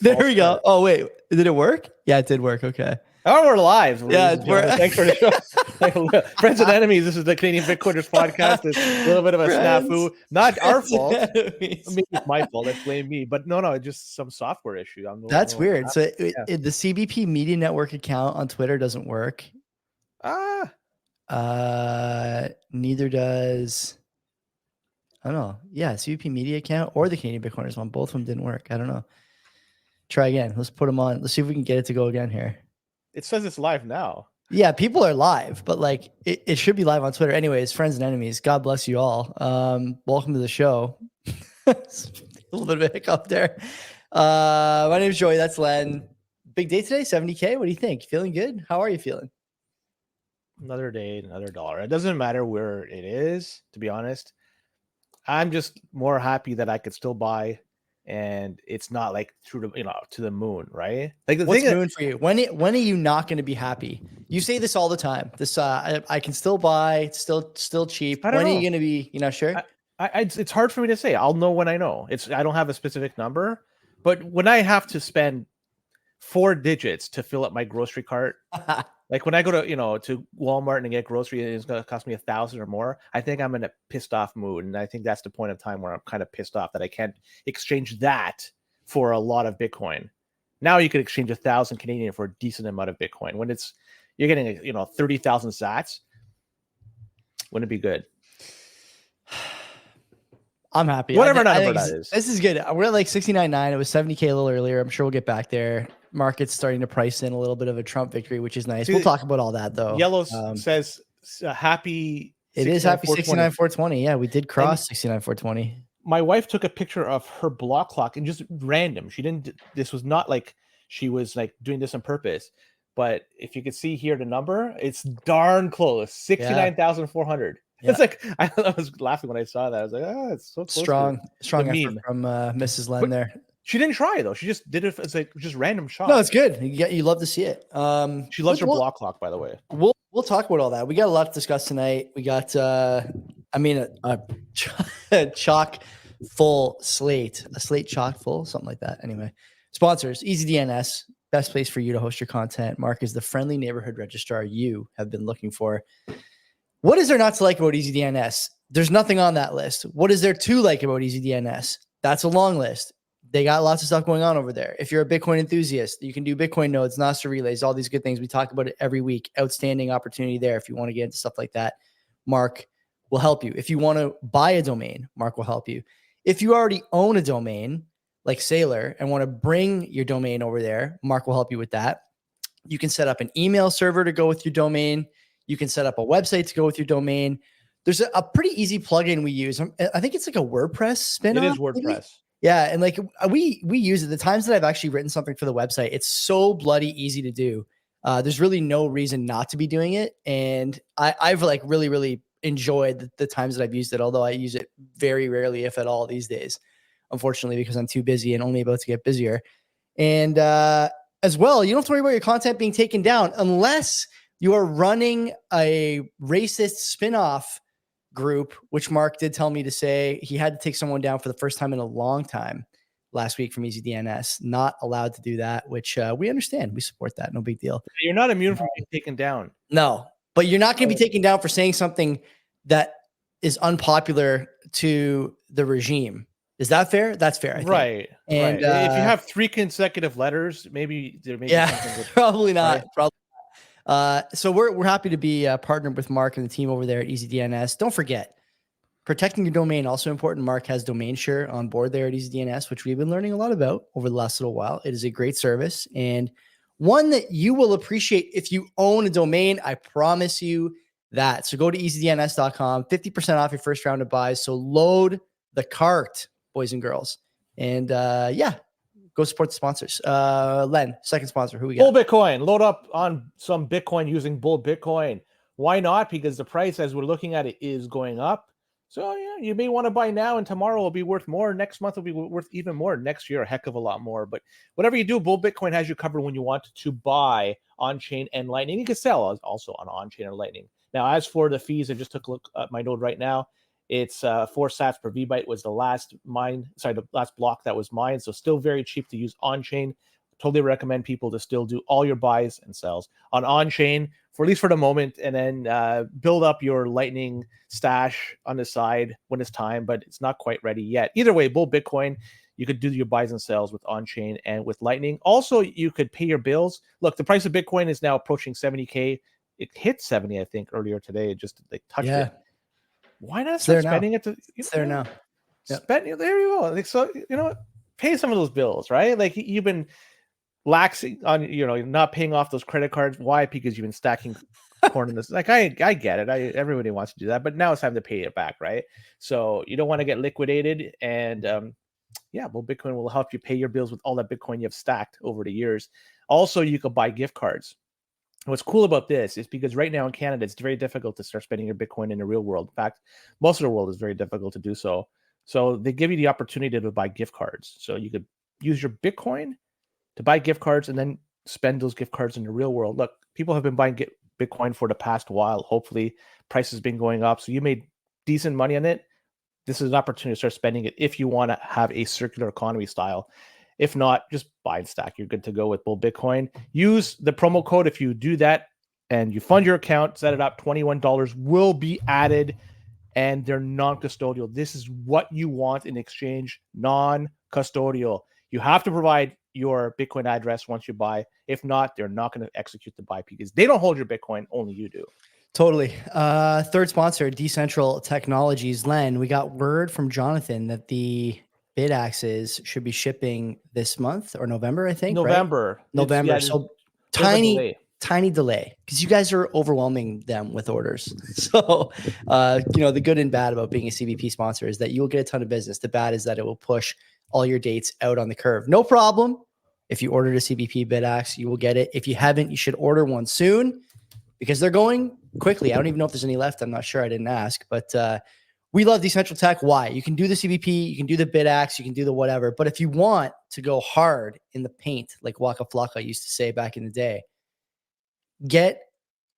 There we go. Oh, wait. Did it work? Yeah, it did work. Okay. Oh, we're live. Yeah, Thanks for the show. Friends and enemies, this is the Canadian Bitcoiners podcast. It's a little bit of a snafu. Not our fault. Maybe it's my fault. Let's blame me. But no, it's just some software issue. That's weird. So the CBP Media Network account on Twitter doesn't work. Neither does... I don't know. Yeah, CBP Media account or the Canadian Bitcoiners one. Both of them didn't work. I don't know. Try again. Let's put them on. Let's see if we can get it to go again here. It says it's live now. Yeah, people are live, but like it should be live on Twitter. Anyways, friends and enemies, God bless you all. Welcome to the show. A little bit of a hiccup there. My name's Joey. That's Len. Big day today, 70K. What do you think? Feeling good? How are you feeling? Another day, another dollar. It doesn't matter where it is, to be honest. I'm just more happy that I could still buy, and it's not like through the to the moon, right? Like the What's moon for you? When are you not going to be happy? You say this all the time. This I can still buy, it's still cheap. When are you going to be? You're not sure? It's hard for me to say. I'll know when I know. I don't have a specific number, but when I have to spend 4 digits to fill up my grocery cart. Like when I go to, to Walmart and get grocery and it's going to cost me $1,000 or more, I think I'm in a pissed off mood. And I think that's the point of time where I'm kind of pissed off that I can't exchange that for a lot of Bitcoin. Now you could exchange 1,000 Canadian for a decent amount of Bitcoin. When you're getting, 30,000 sats, wouldn't it be good? I'm happy. Whatever number that is. This is good. We're at like 69.9. It was 70K a little earlier. I'm sure we'll get back there. Market's starting to price in a little bit of a Trump victory, which is nice. We'll talk about all that though. Yellow says happy. It is happy 69,420. Yeah, we did cross 69,420. My wife took a picture of her block clock and just random. She didn't. This was not like she was like doing this on purpose. But if you could see here the number, it's darn close. 69,400. Yeah. It's like I was laughing when I saw that. I was like, oh, it's so close. Strong effort from Mrs. Len there. She didn't try though. She just did it. It's like just random shot. No, it's good. You love to see it. She loves her block clock, by the way. We'll talk about all that. We got a lot to discuss tonight. We got a chock full slate, a slate chock full, something like that. Anyway, sponsors, EasyDNS, best place for you to host your content. Mark is the friendly neighborhood registrar you have been looking for. What is there not to like about EasyDNS? There's nothing on that list. What is there to like about EasyDNS? That's a long list. They got lots of stuff going on over there. If you're a Bitcoin enthusiast, you can do Bitcoin nodes, Nostr relays, all these good things. We talk about it every week. Outstanding opportunity there. If you want to get into stuff like that, Mark will help you. If you want to buy a domain, Mark will help you. If you already own a domain like Sailor and want to bring your domain over there, Mark will help you with that. You can set up an email server to go with your domain. You can set up a website to go with your domain. There's a pretty easy plugin we use. I think it's like a WordPress spin-off. It is WordPress. Maybe? Yeah, and like we use it. The times that I've actually written something for the website, it's so bloody easy to do. There's really no reason not to be doing it, and I've like really enjoyed the times that I've used it. Although I use it very rarely, if at all, these days, unfortunately, because I'm too busy and only about to get busier. And as well, you don't have to worry about your content being taken down unless you are running a racist spin-off group, which Mark did tell me to say he had to take someone down for the first time in a long time last week from EasyDNS. Not allowed to do that, which we understand. We support that. No big deal. You're not immune from being taken down. No, but you're not going to be taken down for saying something that is unpopular to the regime. Is that fair? That's fair. I think. Right. And if you have 3 consecutive letters, maybe there may be something with, probably not. Right? Probably. So we're happy to be partnered with Mark and the team over there at EasyDNS. Don't forget, protecting your domain also important. Mark has DomainSure on board there at EasyDNS, which we've been learning a lot about over the last little while. It is a great service and one that you will appreciate if you own a domain. I promise you that. So go to easydns.com, 50% off your first round of buys. So load the cart, boys and girls. And go support the sponsors. Len, second sponsor. Who we got? Bull Bitcoin. Load up on some Bitcoin using Bull Bitcoin. Why not? Because the price, as we're looking at it, is going up. So yeah, you may want to buy now, and tomorrow will be worth more. Next month will be worth even more. Next year, a heck of a lot more. But whatever you do, Bull Bitcoin has you covered when you want to buy on-chain and Lightning. You can sell also on on-chain or Lightning. Now, as for the fees, I just took a look at my node right now. It's 4 sats per VByte was the last block that was mined. So still very cheap to use on-chain. Totally recommend people to still do all your buys and sells on-chain for at least for the moment, and then build up your Lightning stash on the side when it's time, but it's not quite ready yet. Either way, bull Bitcoin, you could do your buys and sells with on-chain and with Lightning. Also, you could pay your bills. Look, the price of Bitcoin is now approaching 70K. It hit 70, I think, earlier today. It just touched it. Why not start spending it? It's there now. Spend, there you go. Like, so, pay some of those bills, right? Like, you've been laxing on, not paying off those credit cards. Why? Because you've been stacking corn in this. Like, I get it. Everybody wants to do that, but now it's time to pay it back, right? So you don't want to get liquidated. And well, Bitcoin will help you pay your bills with all that Bitcoin you have stacked over the years. Also, you could buy gift cards. What's cool about this is because right now in Canada, it's very difficult to start spending your Bitcoin in the real world. In fact, most of the world is very difficult to do so. So they give you the opportunity to buy gift cards. So you could use your Bitcoin to buy gift cards and then spend those gift cards in the real world. Look, people have been buying Bitcoin for the past while. Hopefully, price has been going up. So you made decent money on it. This is an opportunity to start spending it if you want to have a circular economy style. If not, just buy and stack. You're good to go with Bull Bitcoin. Use the promo code if you do that and you fund your account, set it up. $21 will be added, and they're non-custodial. This is what you want in exchange, non-custodial. You have to provide your Bitcoin address once you buy. If not, they're not going to execute the buy because they don't hold your Bitcoin, only you do. Totally. Third sponsor, Decentral Technologies. Len, we got word from Jonathan that the bid axes should be shipping this month or November, I think. November. Right? November. Yeah, so tiny delay because you guys are overwhelming them with orders. So, the good and bad about being a CBP sponsor is that you will get a ton of business. The bad is that it will push all your dates out on the curve. No problem. If you ordered a CBP bid axe, you will get it. If you haven't, you should order one soon because they're going quickly. I don't even know if there's any left. I'm not sure. I didn't ask, but we love Decentral Tech. Why? You can do the CBP, you can do the bid axe, you can do the whatever. But if you want to go hard in the paint, like Waka Flocka used to say back in the day, get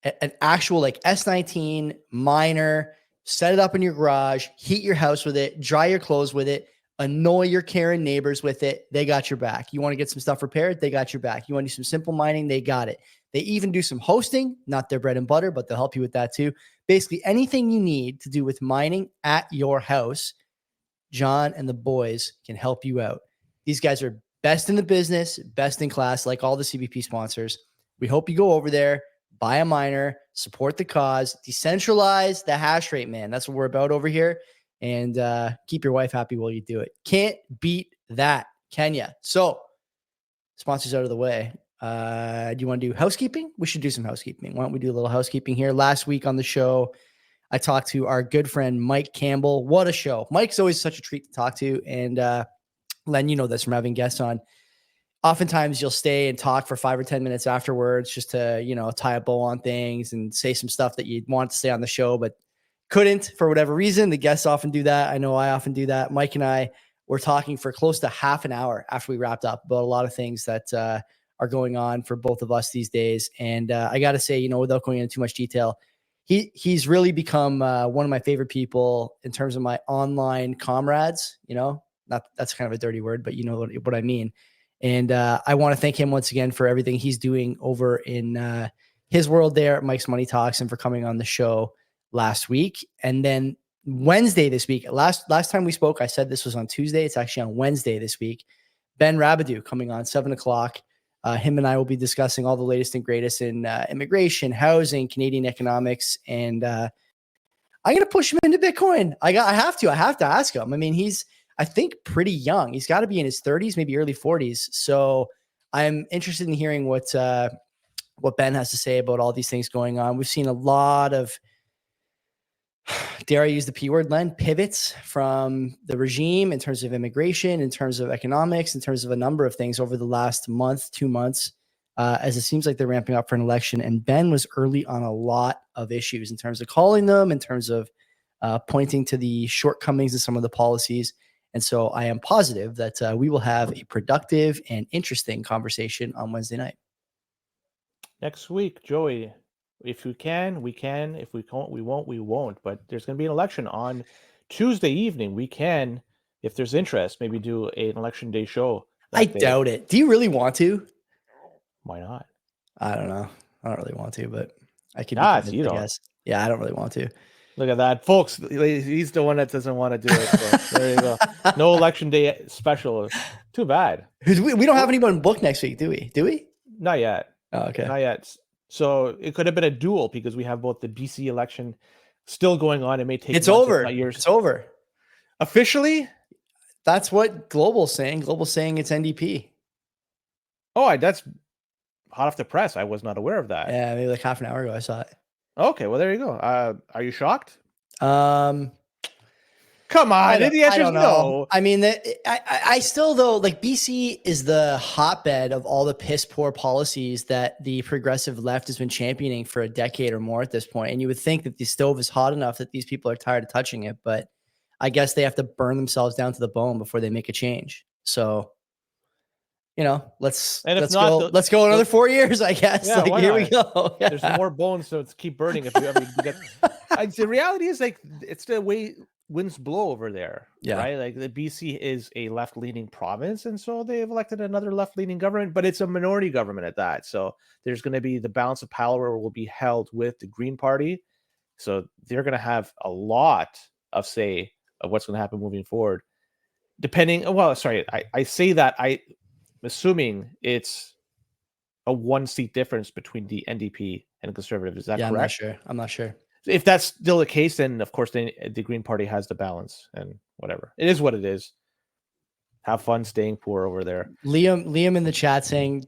an actual like S19 miner, set it up in your garage, heat your house with it, dry your clothes with it, annoy your Karen neighbors with it. They got your back. You want to get some stuff repaired? They got your back. You want to do some simple mining? They got it. They even do some hosting, not their bread and butter, but they'll help you with that too. Basically, anything you need to do with mining at your house, John and the boys can help you out. These guys are best in the business, best in class, like all the CBP sponsors. We hope you go over there, buy a miner, support the cause, decentralize the hash rate, man. That's what we're about over here. And keep your wife happy while you do it. Can't beat that, can ya? So, sponsors out of the way. Do you want to do housekeeping? We should do some housekeeping. Why don't we do a little housekeeping here? Last week on the show, I talked to our good friend Mike Campbell. What a show. Mike's always such a treat to talk to. And Len, you know this from having guests on. Oftentimes you'll stay and talk for 5 or 10 minutes afterwards just to, tie a bow on things and say some stuff that you'd want to say on the show, but couldn't for whatever reason. The guests often do that. I know I often do that. Mike and I were talking for close to half an hour after we wrapped up about a lot of things that are going on for both of us these days. And I got to say, without going into too much detail, he's really become one of my favorite people in terms of my online comrades, not that's kind of a dirty word, but you know what I mean. And I want to thank him once again for everything he's doing over in his world there at Mike's Money Talks and for coming on the show last week. And then Wednesday this week, last time we spoke, I said this was on Tuesday. It's actually on Wednesday this week. Ben Rabidou coming on 7:00. Him and I will be discussing all the latest and greatest in immigration, housing, Canadian economics, and I'm going to push him into Bitcoin. I have to ask him. I mean, he's, I think, pretty young. He's got to be in his 30s, maybe early 40s. So I'm interested in hearing what Ben has to say about all these things going on. We've seen a lot of, dare I use the P word, Len, pivots from the regime in terms of immigration, in terms of economics, in terms of a number of things over the last month, 2 months, as it seems like they're ramping up for an election. And Ben was early on a lot of issues in terms of calling them, in terms of pointing to the shortcomings of some of the policies. And so I am positive that we will have a productive and interesting conversation on Wednesday night. Next week, Joey. If we can, we can. If we can't, we won't. But there's going to be an election on Tuesday evening, we can, if there's interest, maybe do an election day show. I that day. doubt it. Do you really want to? Why not? I don't know. I don't really want to, but I could be Ah, convinced, you I don't. guess. Yeah, I don't really want to. Look at that, folks. He's the one that doesn't want to do it. So there you go. No election day special. Too bad. We don't have anyone booked next week, do we? Do we? Not yet. Oh, okay. Not yet. So it could have been a duel because we have both the BC election still going on. It may take It's months, if over. not years. It's over. Officially? That's what Global's saying. Global's saying it's NDP. Oh, that's hot off the press. I was not aware of that. Yeah, maybe like half an hour ago I saw it. Okay, well there you go. Are you shocked? Come on, the answer is no. I mean, I still though, like BC is the hotbed of all the piss poor policies that the progressive left has been championing for a decade or more at this point. And you would think that the stove is hot enough that these people are tired of touching it, but I guess they have to burn themselves down to the bone before they make a change. So, let's go another 4 years, I guess. Yeah, like, here we go. Yeah. There's more bones, so it's keep burning if you ever get. The reality is, like, it's the way winds blow over there, right? Like the BC is a left-leaning province, and so they've elected another left-leaning government, but it's a minority government at that. So there's going to be the balance of power will be held with the Green Party, so they're going to have a lot of say of what's going to happen moving forward. I say that I'm assuming it's a 1-seat difference between the NDP and the Conservative. Is that correct? I'm not sure. If that's still the case, then of course the Green Party has the balance, and whatever. It is what it is. Have fun staying poor over there. Liam in the chat saying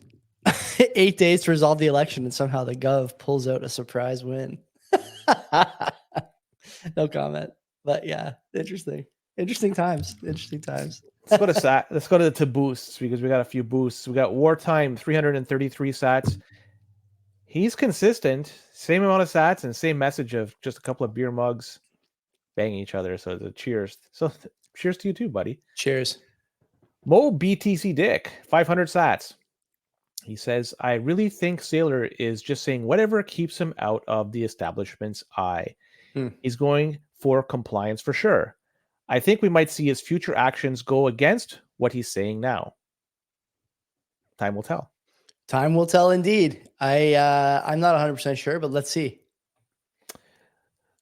8 days to resolve the election, and somehow the Gov pulls out a surprise win. No comment. But yeah, interesting times. Let's go to boosts, because we got a few boosts. We got Wartime 333 sats. He's consistent, same amount of sats and same message of just a couple of beer mugs banging each other. So the cheers. So cheers to you too, buddy. Cheers. Mo BTC Dick, 500 sats. He says, I really think Saylor is just saying whatever keeps him out of the establishment's eye. He's going for compliance for sure. I think we might see his future actions go against what he's saying now. Time will tell. Time will tell indeed. I'm not 100% sure, but let's see.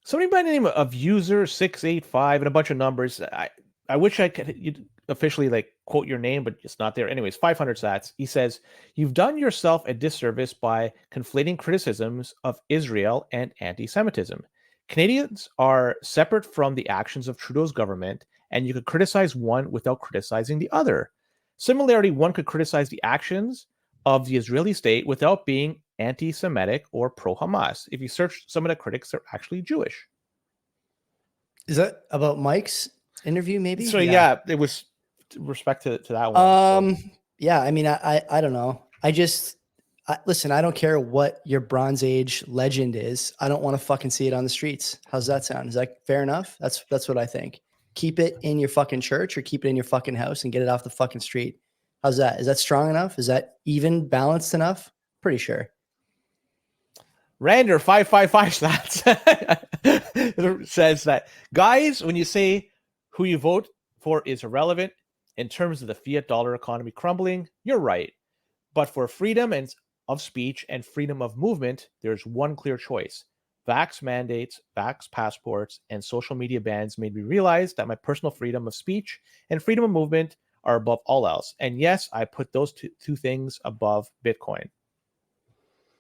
Somebody by the name of user 685 and a bunch of numbers. I wish I could officially quote your name, but it's not there. Anyways, 500 sats. He says, you've done yourself a disservice by conflating criticisms of Israel and anti-Semitism. Canadians are separate from the actions of Trudeau's government, and you could criticize one without criticizing the other. Similarly, one could criticize the actions of the Israeli state without being anti-Semitic or pro-Hamas. If you search some of the critics, they're actually Jewish. Is that about Mike's interview, maybe? So yeah, it was respect to that one. Yeah, I mean, I don't know. Listen, I don't care what your Bronze Age legend is. I don't want to fucking see it on the streets. How's that sound? Is that fair enough? That's what I think. Keep it in your fucking church or keep it in your fucking house and get it off the fucking street. How's that? Is that strong enough? Is that even balanced enough? Pretty sure. Rander 555 stats says that, guys, when you say who you vote for is irrelevant in terms of the fiat dollar economy crumbling, you're right. But for freedom of speech and freedom of movement, there's one clear choice. Vax mandates, vax passports, and social media bans made me realize that my personal freedom of speech and freedom of movement are above all else. And yes, I put those two things above Bitcoin.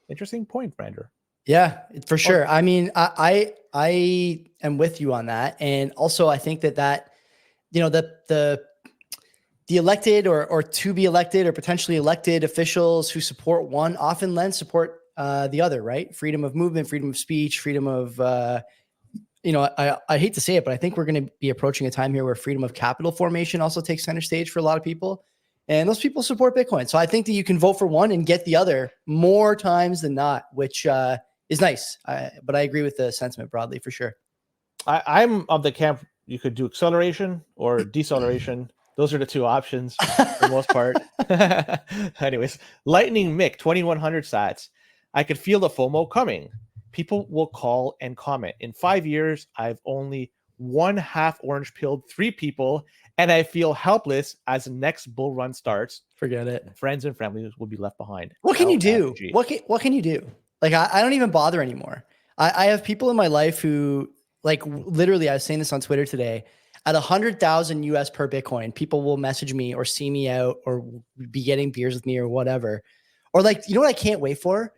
Interesting point, Brander. Yeah, for sure. I mean, I am with you on that. And also I think that the elected or to be elected or potentially elected officials who support one often lend support the other, right? Freedom of movement, freedom of speech, freedom of, I hate to say it, but I think we're going to be approaching a time here where freedom of capital formation also takes center stage for a lot of people. And those people support Bitcoin. So I think that you can vote for one and get the other more times than not, which is nice. But I agree with the sentiment broadly for sure. I'm of the camp you could do acceleration or deceleration. Those are the two options for the most part. Anyways, Lightning Mick, 2100 sats. I could feel the FOMO coming. People will call and comment. In 5 years, I've only one half orange pilled 3 people, and I feel helpless as the next bull run starts. Forget it. Friends and family will be left behind. What can you do? LFG. What can you do? Like, I don't even bother anymore. I have people in my life who, like, literally, I was saying this on Twitter today, at 100,000 US per Bitcoin, people will message me or see me out or be getting beers with me or whatever. Or, like, you know what I can't wait for?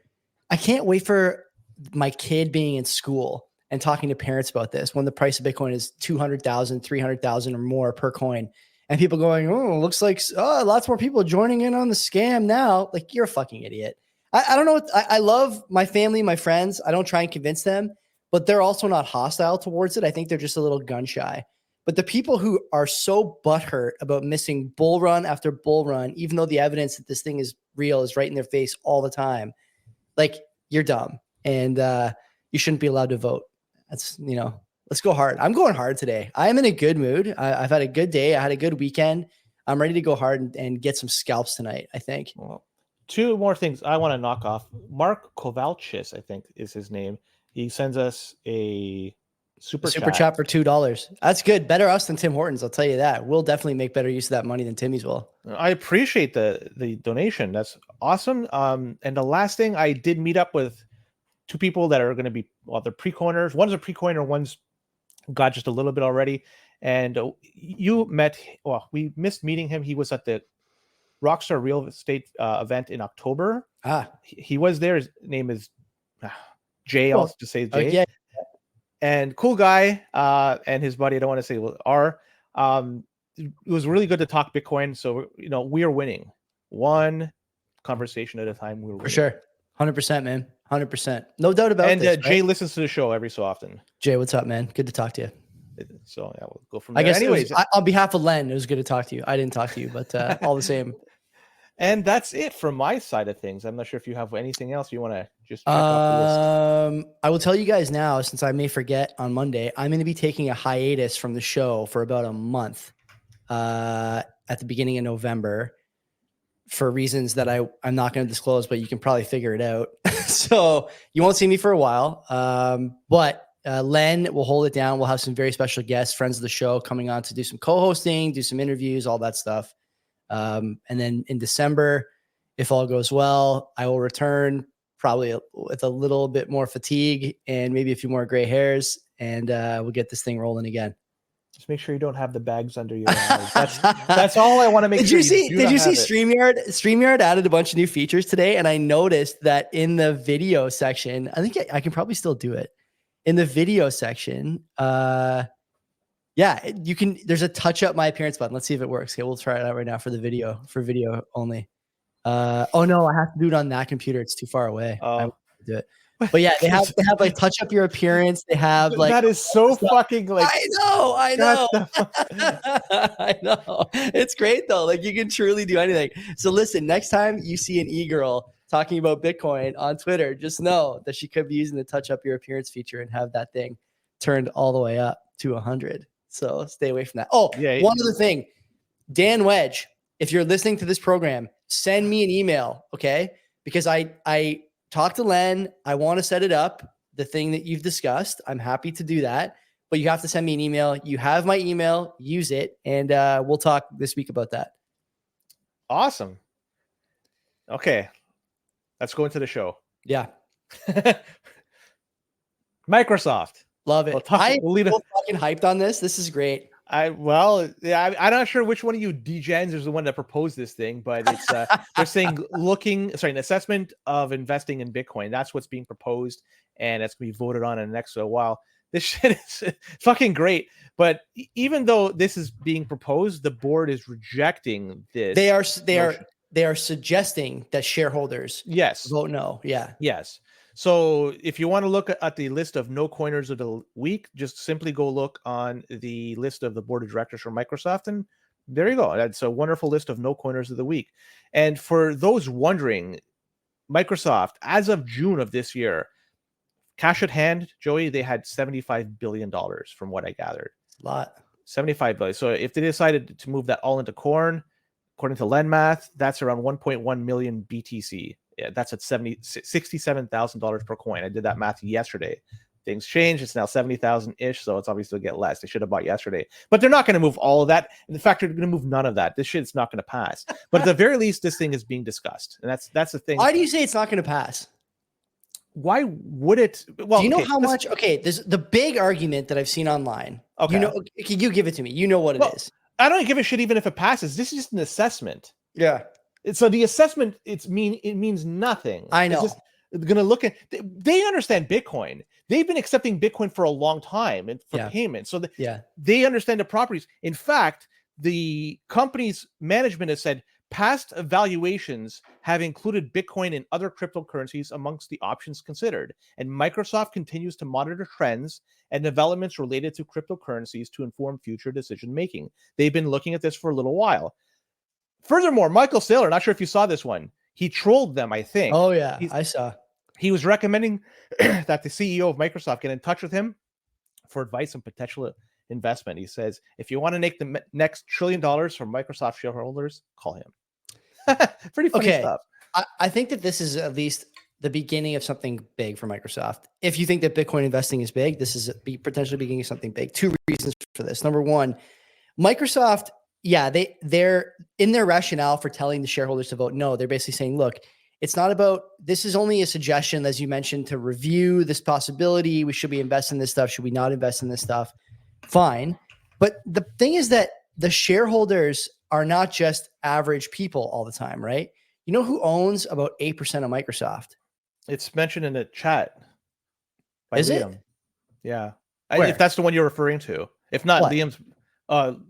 I can't wait for my kid being in school and talking to parents about this when the price of Bitcoin is 200,000, 300,000 or more per coin. And people going, oh, looks like lots more people joining in on the scam now. Like, you're a fucking idiot. I don't know. I love my family, my friends. I don't try and convince them, but they're also not hostile towards it. I think they're just a little gun shy. But the people who are so butthurt about missing bull run after bull run, even though the evidence that this thing is real is right in their face all the time, like, you're dumb and you shouldn't be allowed to vote. That's, let's go hard. I'm going hard today. I am in a good mood. I've had a good day. I had a good weekend. I'm ready to go hard and get some scalps tonight, I think. Well, 2 more things I want to knock off. Mark Kovalchis, I think is his name. He sends us a super chat for $2. That's good. Better us than Tim Hortons. I'll tell you that. We'll definitely make better use of that money than Timmy's will. I appreciate the donation. That's awesome. And the last thing, I did meet up with 2 people that are going to be, well, they're pre-coiners. One's a pre-coiner, one's got just a little bit already. And we missed meeting him. He was at the Rockstar Real Estate event in October. He was there. His name is Jay. I'll just say Jay. Yeah. And cool guy. And his buddy, I don't want to say R. It was really good to talk Bitcoin. So, we are winning one conversation at a time. We're winning. For sure. 100%, man. 100%. No doubt about this. And Jay listens to the show every so often. Jay, what's up, man? Good to talk to you. So yeah, we'll go from there. I guess anyways, on behalf of Len, it was good to talk to you. I didn't talk to you, but all the same. And that's it from my side of things. I'm not sure if you have anything else you want to just check off the list. I will tell you guys now, since I may forget on Monday, I'm going to be taking a hiatus from the show for about a month at the beginning of November for reasons that I'm not going to disclose, but you can probably figure it out. So you won't see me for a while, but Len will hold it down. We'll have some very special guests, friends of the show, coming on to do some co-hosting, do some interviews, all that stuff. And then in December, if all goes well, I will return probably with a little bit more fatigue and maybe a few more gray hairs, and we'll get this thing rolling again. Just make sure you don't have the bags under your eyes. That's all I want to make sure. Did you see StreamYard? StreamYard added a bunch of new features today, and I noticed that in the video section, I think I can probably still do it. In the video section, you can. There's a touch up my appearance button. Let's see if it works. Okay, we'll try it out right now for video only. Oh no, I have to do it on that computer. It's too far away. I won't do it. But yeah, they have like touch up your appearance. They have like that is so fucking like I know. I know. It's great though. Like you can truly do anything. So listen, next time you see an e-girl talking about Bitcoin on Twitter, just know that she could be using the touch up your appearance feature and have that thing turned all the way up to 100. So stay away from that. Oh, yeah. One other thing, Dan Wedge, if you're listening to this program, send me an email, okay? Because I talked to Len. I want to set it up, the thing that you've discussed. I'm happy to do that, but you have to send me an email. You have my email, use it, and we'll talk this week about that. Awesome. Okay. Let's go into the show. Yeah. Microsoft. Love it. I'm fucking hyped on this. This is great. I'm not sure which one of you degens is the one that proposed this thing, but it's they're saying an assessment of investing in Bitcoin. That's what's being proposed, and it's gonna be voted on in the next while. This shit is fucking great. But even though this is being proposed, the board is rejecting this. They are suggesting that shareholders vote no. Yeah. Yes. So if you want to look at the list of no coiners of the week, just simply go look on the list of the board of directors for Microsoft, and there you go. That's a wonderful list of no coiners of the week. And for those wondering, Microsoft, as of June of this year, cash at hand, Joey, they had $75 billion from what I gathered. A lot. 75 billion. So if they decided to move that all into corn, according to Lenmath, that's around 1.1 million BTC. Yeah, that's at $67,000 per coin. I did that math yesterday. things change. It's now 70,000 ish, so it's obviously going to get less. They should have bought yesterday, but they're not going to move all of that. In fact, they're going to move none of that. This shit's not going to pass. But at the very least, this thing is being discussed, and that's the thing. Why do you say it's not going to pass? Why would it? Well, do you know how much? Okay, there's the big argument that I've seen online. Okay, you know, can you give it to me? You know what it is. I don't give a shit even if it passes. This is just an assessment. Yeah. So the assessment, it means nothing. I know. It's just going to look at. They understand Bitcoin. They've been accepting Bitcoin for a long time and for payment. So they understand the properties. In fact, the company's management has said past evaluations have included Bitcoin and other cryptocurrencies amongst the options considered. And Microsoft continues to monitor trends and developments related to cryptocurrencies to inform future decision making. They've been looking at this for a little while. Furthermore, Michael Saylor, not sure if you saw this one, he trolled them, I think. Oh, yeah, I saw. He was recommending that the CEO of Microsoft get in touch with him for advice on potential investment. He says, if you want to make the next $1 trillion from Microsoft shareholders, call him. Pretty funny stuff. I think that this is at least the beginning of something big for Microsoft. If you think that Bitcoin investing is big, this is potentially beginning of something big. Two reasons for this. Number one, Microsoft, they're in their rationale for telling the shareholders to vote no. They're basically saying, look, it's not about, this is only a suggestion, as you mentioned, to review this possibility. We should be investing in this stuff. Should we not invest in this stuff? Fine. But the thing is that the shareholders are not just average people all the time, right? You know who owns about 8% of Microsoft? It's mentioned in the chat. Is Liam. It? Yeah. If that's the one you're referring to. If not, Liam's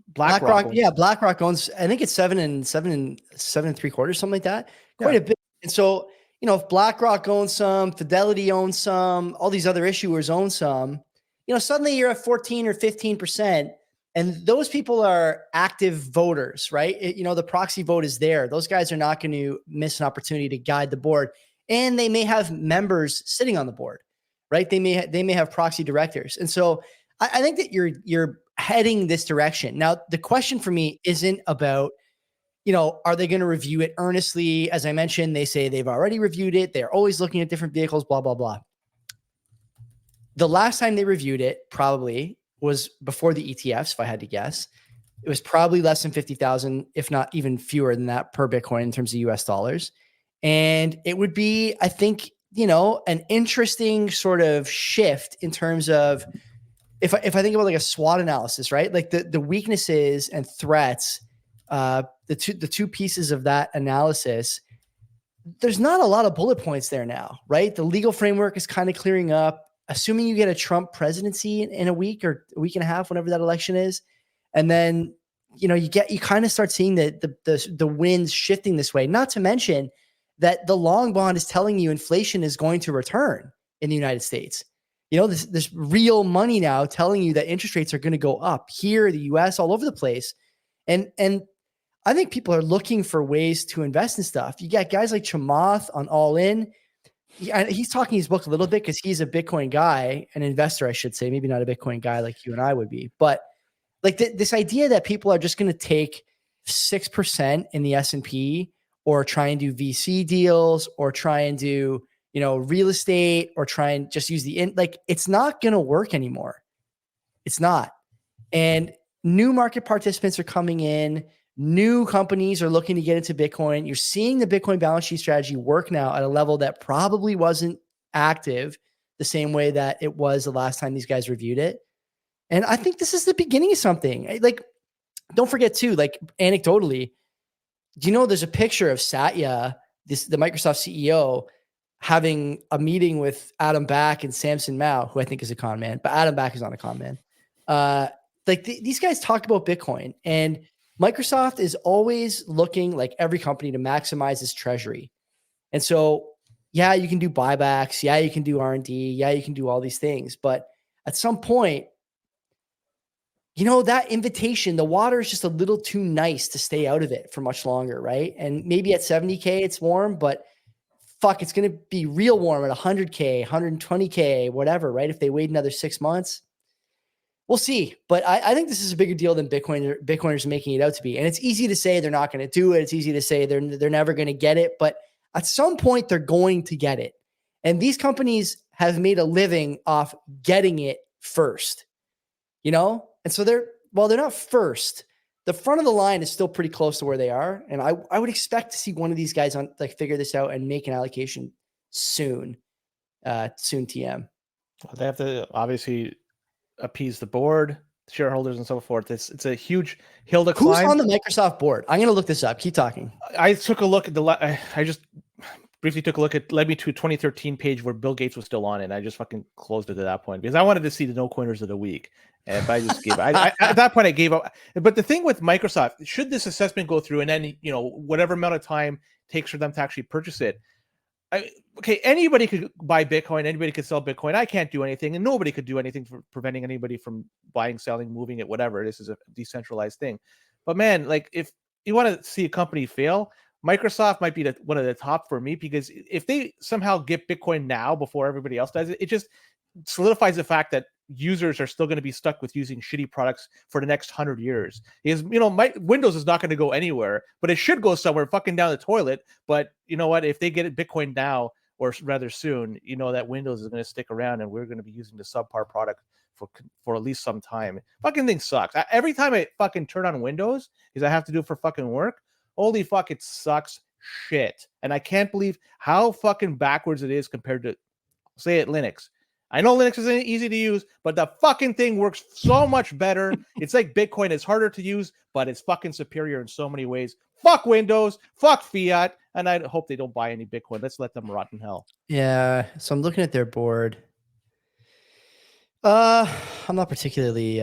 BlackRock. Yeah, BlackRock owns, I think it's 7 3/4, something like that. Quite a bit. And so, you know, if BlackRock owns some, Fidelity owns some, all these other issuers own some, you know, suddenly you're at 14 or 15%. And those people are active voters, right? You know, the proxy vote is there. Those guys are not going to miss an opportunity to guide the board. And they may have members sitting on the board, right? They may have proxy directors. And so I think that you're heading this direction. Now, the question for me isn't about, you know, are they going to review it earnestly? As I mentioned, they say they've already reviewed it. They're always looking at different vehicles, blah, blah, blah. The last time they reviewed it probably was before the ETFs, if I had to guess. It was probably less than 50,000, if not even fewer than that per Bitcoin in terms of US dollars. And it would be, I think, you know, an interesting sort of shift in terms of, if I think about like a SWOT analysis, right? Like the weaknesses and threats, the two pieces of that analysis, there's not a lot of bullet points there now, right? The legal framework is kind of clearing up. Assuming you get a Trump presidency in a week or a week and a half, whenever that election is, and then, you know, you kind of start seeing the winds shifting this way. Not to mention that the long bond is telling you inflation is going to return in the United States. You know, this real money now telling you that interest rates are going to go up here, the US, all over the place. And I think people are looking for ways to invest in stuff. You got guys like Chamath on All In. He's talking his book a little bit because he's a Bitcoin guy, an investor, I should say, maybe not a Bitcoin guy like you and I would be, but like this idea that people are just going to take 6% in the S&P or try and do VC deals or try and do, you know, real estate or try and just use like, it's not going to work anymore. It's not. And new market participants are coming in. New companies are looking to get into Bitcoin. You're seeing the Bitcoin balance sheet strategy work now at a level that probably wasn't active the same way that it was the last time these guys reviewed it. And I think this is the beginning of something. Like, don't forget too, like anecdotally, do you know there's a picture of Satya, the Microsoft CEO, having a meeting with Adam Back and Samson Mao, who I think is a con man, but Adam Back is not a con man. These guys talk about Bitcoin, and Microsoft is always looking, like every company, to maximize its treasury. And so, yeah, you can do buybacks. Yeah, you can do R&D. Yeah, you can do all these things. But at some point, you know, that invitation, the water is just a little too nice to stay out of it for much longer, right? And maybe at 70K, it's warm, but fuck, it's going to be real warm at 100K, 120K, whatever, right? If they wait another 6 months. We'll see, but I think this is a bigger deal than Bitcoiners making it out to be. And it's easy to say they're not going to do it. It's easy to say they're never going to get it, but at some point they're going to get it. And these companies have made a living off getting it first, and so they're not first. The front of the line is still pretty close to where they are. And I would expect to see one of these guys figure this out and make an allocation soon TM. They have to obviously appease the board, shareholders, and so forth. It's a huge hill to climb. Who's on the Microsoft board? I'm going to look this up. Keep talking. I took a look at I just briefly took a look at, led me to a 2013 page where Bill Gates was still on it. And I just fucking closed it at that point because I wanted to see the no coiners of the week. And I just gave at that point I gave up. But the thing with Microsoft, should this assessment go through and then, whatever amount of time takes for them to actually purchase it, anybody could buy Bitcoin, anybody could sell Bitcoin. I can't do anything, and nobody could do anything for preventing anybody from buying, selling, moving it, whatever. This is a decentralized thing. But man, if you want to see a company fail, Microsoft might be one of the top for me, because if they somehow get Bitcoin now before everybody else does it, it just solidifies the fact that users are still going to be stuck with using shitty products for the next 100 years. Because, Windows is not going to go anywhere, but it should go somewhere fucking down the toilet. But you know what? If they get it Bitcoin now, or rather soon, that Windows is going to stick around and we're going to be using the subpar product for at least some time. Fucking thing sucks. Every time I fucking turn on Windows, because I have to do it for fucking work, holy fuck, it sucks shit. And I can't believe how fucking backwards it is compared to, say it, Linux. I know Linux isn't easy to use, but the fucking thing works so much better. It's like Bitcoin. It's harder to use, but it's fucking superior in so many ways. Fuck Windows, fuck fiat, and I hope they don't buy any Bitcoin. Let's let them rot in hell. Yeah, so I'm looking at their board. I'm not particularly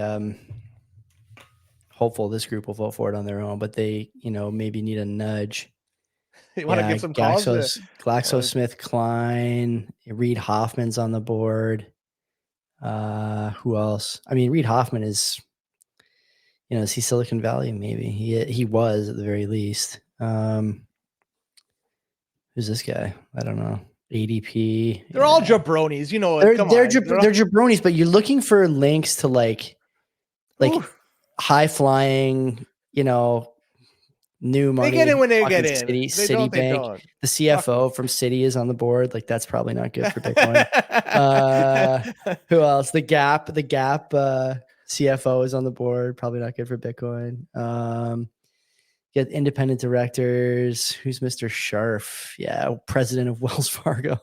hopeful this group will vote for it on their own, but they, maybe need a nudge. You want to give some calls? GlaxoSmithKline, Reid Hoffman's on the board. Who else? I mean, Reid Hoffman is, is he Silicon Valley? Maybe he was at the very least. Who's this guy? I don't know. ADP. They're all jabronis, They're jabronis, but you're looking for links to like high flying, new money. They get in when they get in. Citibank. The CFO from Citi is on the board. That's probably not good for Bitcoin. Who else? The Gap CFO is on the board. Probably not good for Bitcoin. Get independent directors. Who's Mr. Scharf? Yeah, president of Wells Fargo.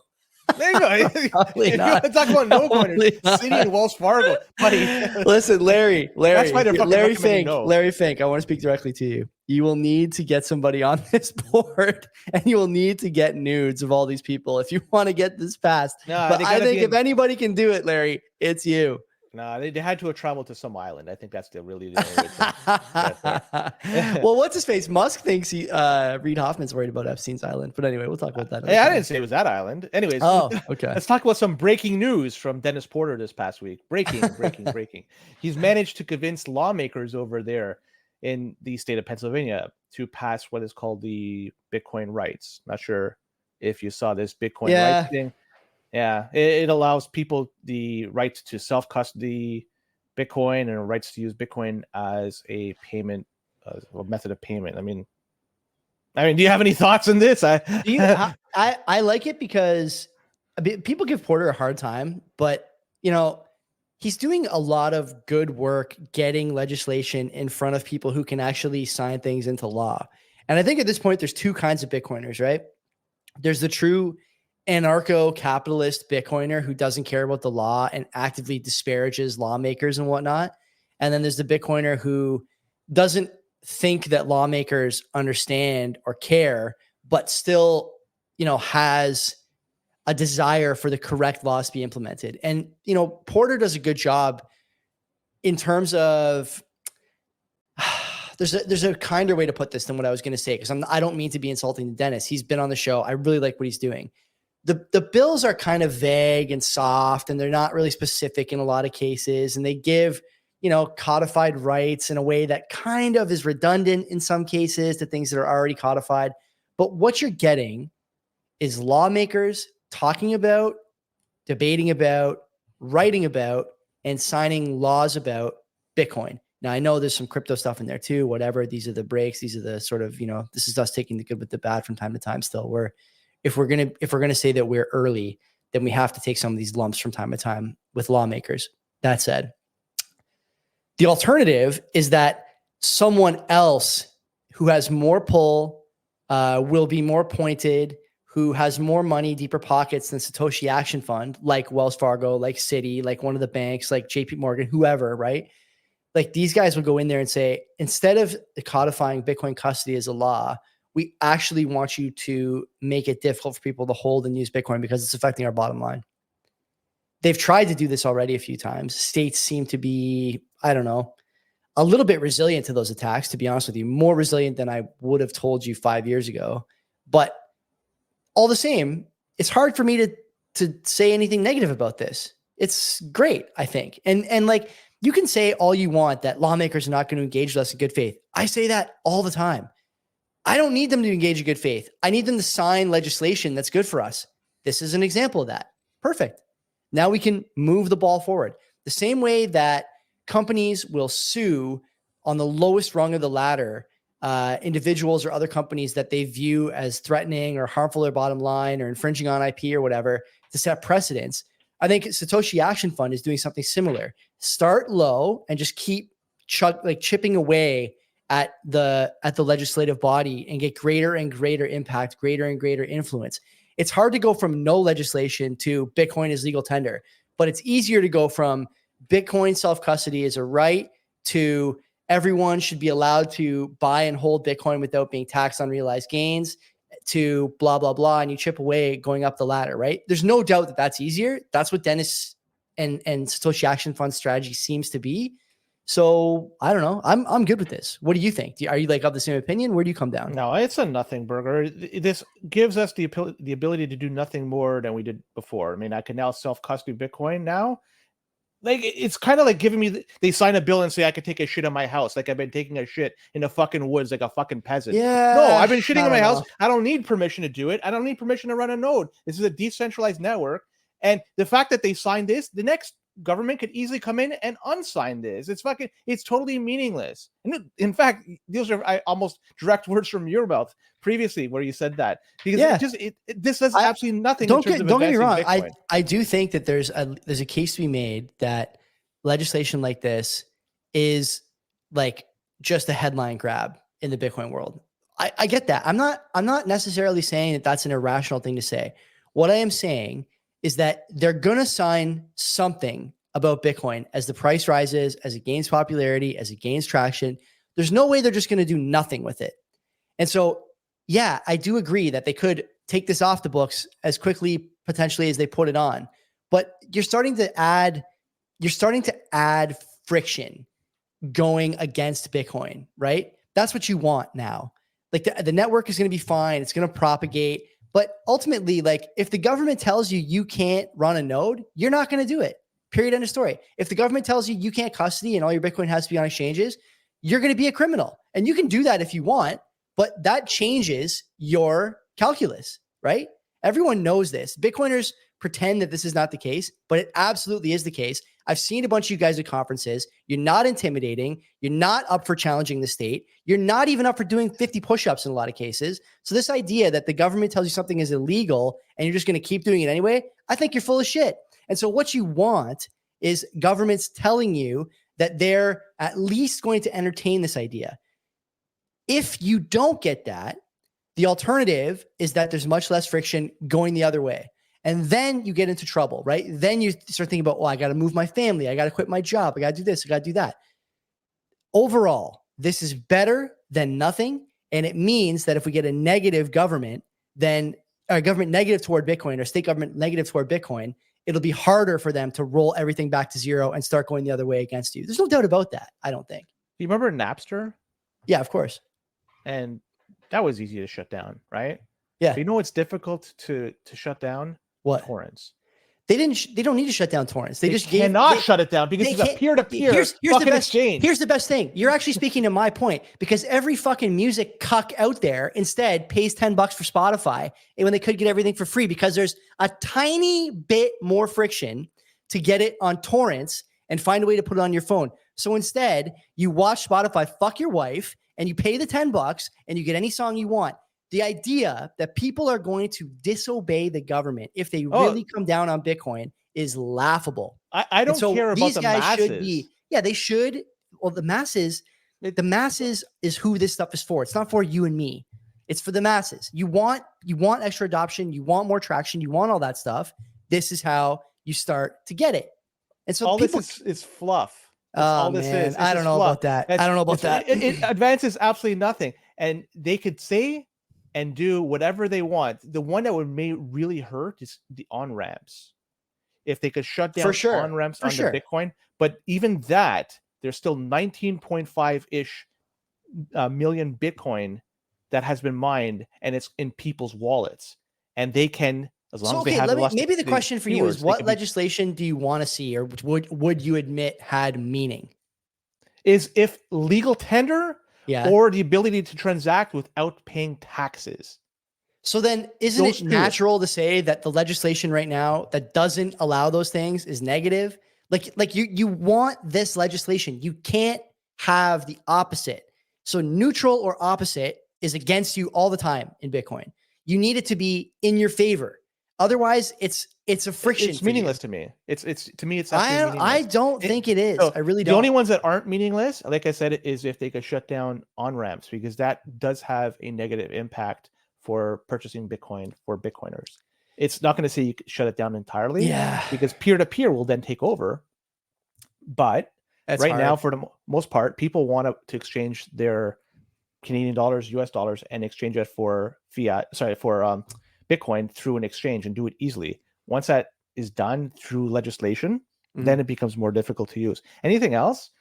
There you go. If you want to talk about no coiners, Citi and Wells Fargo, buddy. Listen, Larry Fink. Larry Fink, I want to speak directly to you. You will need to get somebody on this board, and you will need to get nudes of all these people if you want to get this passed. No, but I think if anybody can do it, Larry, it's you. No, they had to have traveled to some island. I think that's the only way. Well, what's his face? Musk thinks Reid Hoffman's worried about Epstein's island. But anyway, we'll talk about that. Hey, I didn't say it was that island. Anyways, okay. Let's talk about some breaking news from Dennis Porter this past week. Breaking. He's managed to convince lawmakers over there in the state of Pennsylvania to pass what is called the Bitcoin rights. Not sure if you saw this Bitcoin rights thing. Yeah, it allows people the right to self-custody Bitcoin and rights to use Bitcoin as a payment, a method of payment. I mean, do you have any thoughts on this? I like it because people give Porter a hard time, but he's doing a lot of good work getting legislation in front of people who can actually sign things into law. And I think at this point, there's two kinds of Bitcoiners, right? There's the true anarcho-capitalist Bitcoiner who doesn't care about the law and actively disparages lawmakers and whatnot. And then there's the Bitcoiner who doesn't think that lawmakers understand or care, but still, has a desire for the correct laws to be implemented. And, Porter does a good job in terms of there's a kinder way to put this than what I was going to say, because I don't mean to be insulting to Dennis. He's been on the show. I really like what he's doing. The bills are kind of vague and soft, and they're not really specific in a lot of cases. And they give, codified rights in a way that kind of is redundant in some cases to things that are already codified. But what you're getting is lawmakers talking about, debating about, writing about, and signing laws about Bitcoin. Now, I know there's some crypto stuff in there too, whatever. These are the breaks. These are the sort of, this is us taking the good with the bad from time to time still, where if we're gonna say that we're early, then we have to take some of these lumps from time to time with lawmakers. That said, the alternative is that someone else who has more pull, will be more pointed, who has more money, deeper pockets than Satoshi Action Fund, like Wells Fargo, like Citi, like one of the banks, like JP Morgan, whoever, right? Like these guys will go in there and say, instead of codifying Bitcoin custody as a law, we actually want you to make it difficult for people to hold and use Bitcoin because it's affecting our bottom line. They've tried to do this already a few times. States seem to be, I don't know, a little bit resilient to those attacks, to be honest with you, more resilient than I would have told you 5 years ago. But all the same, it's hard for me to say anything negative about this. It's great, I think. And like, you can say all you want that lawmakers are not going to engage with us in good faith. I say that all the time. I don't need them to engage in good faith. I need them to sign legislation that's good for us. This is an example of that. Perfect. Now we can move the ball forward. The same way that companies will sue on the lowest rung of the ladder, individuals or other companies that they view as threatening or harmful to their bottom line or infringing on IP or whatever to set precedents. I think Satoshi Action Fund is doing something similar. Start low and just keep chipping away at the legislative body and get greater and greater impact, greater and greater influence. It's hard to go from no legislation to Bitcoin is legal tender, but it's easier to go from Bitcoin self-custody is a right to everyone should be allowed to buy and hold Bitcoin without being taxed on realized gains to blah, blah, blah. And you chip away going up the ladder, right? There's no doubt that that's easier. That's what Dennis and Satoshi Action Fund strategy seems to be. So I don't know. I'm good with this. What do you think? Are you like of the same opinion? Where do you come down? No, it's a nothing burger. This gives us the ability to do nothing more than we did before. I mean, I can now self-custody Bitcoin now. Like, it's kind of like giving me, they sign a bill and say I could take a shit in my house. Like I've been taking a shit in the fucking woods like a fucking peasant. Yeah. No, I've been shitting in my house. I don't need permission to do it. I don't need permission to run a node. This is a decentralized network. And the fact that they signed this, the next government could easily come in and unsign this. It's totally meaningless. And in fact, those are almost direct words from your mouth previously where you said that. Because this does absolutely nothing. Don't get me wrong. I do think that there's a case to be made that legislation like this is like just a headline grab in the Bitcoin world. I get that. I'm not necessarily saying that that's an irrational thing to say. What I am saying is that they're going to sign something about Bitcoin as the price rises, as it gains popularity, as it gains traction. There's no way they're just going to do nothing with it. And so, yeah, I do agree that they could take this off the books as quickly potentially as they put it on. But you're starting to add friction going against Bitcoin, right? That's what you want now. Like the network is going to be fine. It's going to propagate. But ultimately, like if the government tells you you can't run a node, you're not going to do it. Period. End of story. If the government tells you you can't custody and all your Bitcoin has to be on exchanges, you're going to be a criminal. And you can do that if you want, but that changes your calculus, right? Everyone knows this. Bitcoiners pretend that this is not the case, but it absolutely is the case. I've seen a bunch of you guys at conferences. You're not intimidating. You're not up for challenging the state. You're not even up for doing 50 push-ups in a lot of cases. So this idea that the government tells you something is illegal and you're just going to keep doing it anyway, I think you're full of shit. And so what you want is governments telling you that they're at least going to entertain this idea. If you don't get that, the alternative is that there's much less friction going the other way. And then you get into trouble, right? Then you start thinking about, well, I got to move my family. I got to quit my job. I got to do this. I got to do that. Overall, this is better than nothing. And it means that if we get a negative government, then a government negative toward Bitcoin or state government negative toward Bitcoin, it'll be harder for them to roll everything back to zero and start going the other way against you. There's no doubt about that, I don't think. Do you remember Napster? Yeah, of course. And that was easy to shut down, right? Yeah. But you know what's difficult to shut down? What? Torrents. They don't need to shut down torrents. They just cannot shut it down because it's a peer-to-peer fucking exchange. Here's the best thing. You're actually speaking to my point because every fucking music cuck out there instead pays $10 for Spotify and when they could get everything for free because there's a tiny bit more friction to get it on torrents and find a way to put it on your phone. So instead, you watch Spotify fuck your wife and you pay the $10 and you get any song you want. The idea that people are going to disobey the government if they really come down on Bitcoin is laughable. I don't care about the masses. They should. Well, the masses is who this stuff is for. It's not for you and me. It's for the masses. You want extra adoption. You want more traction. You want all that stuff. This is how you start to get it. And so all this is fluff. All this is. I don't know about that. I don't know about that. It advances absolutely nothing. And they could say and do whatever they want. The one that may really hurt is the on-ramps. If they could shut down on-ramps on the Bitcoin. But even that, there's still 19.5-ish million Bitcoin that has been mined, and it's in people's wallets. And they can, as long as they have maybe the question for you is, what legislation do you want to see, or would you admit had meaning? Is if legal tender or the ability to transact without paying taxes. So then isn't it natural to say that the legislation right now that doesn't allow those things is negative? Like you want this legislation. You can't have the opposite. So neutral or opposite is against you all the time in Bitcoin. You need it to be in your favor. Otherwise, it's a friction. It's meaningless to me. It's to me, it's I don't think it is. I really don't. The only ones that aren't meaningless, like I said, is if they could shut down on-ramps, because that does have a negative impact for purchasing Bitcoin for Bitcoiners. It's not going to say you could shut it down entirely, because peer-to-peer will then take over. But now, for the most part, people want to exchange their Canadian dollars, US dollars, and exchange it for Bitcoin through an exchange and do it easily. Once that is done through legislation, then it becomes more difficult to use. Anything else?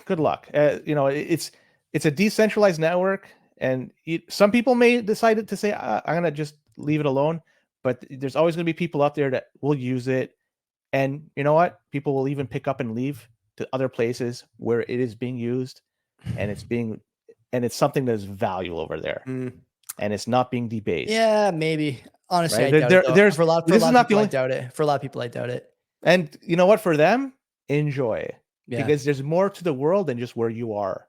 Good luck. It's a decentralized network, and some people may decide to say, I'm going to just leave it alone. But there's always going to be people out there that will use it. And you know what? People will even pick up and leave to other places where it is being used, and it's something that is valuable over there. And it's not being debased. Yeah, maybe. Honestly, right? I doubt it. For a lot of people, I doubt it. For a lot of people, I doubt it. And you know what? For them, enjoy. Because there's more to the world than just where you are.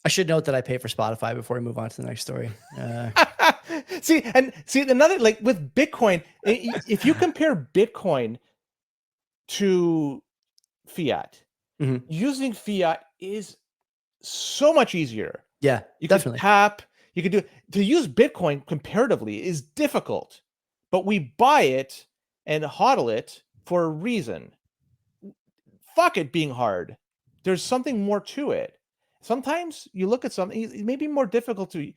I should note that I pay for Spotify before we move on to the next story. See, another, like with Bitcoin, if you compare Bitcoin to fiat, using fiat is so much easier. Yeah, you definitely. Can tap. You could do to use Bitcoin comparatively is difficult, but we buy it and hodl it for a reason. Fuck it being hard. There's something more to it. Sometimes you look at something, it may be more difficult to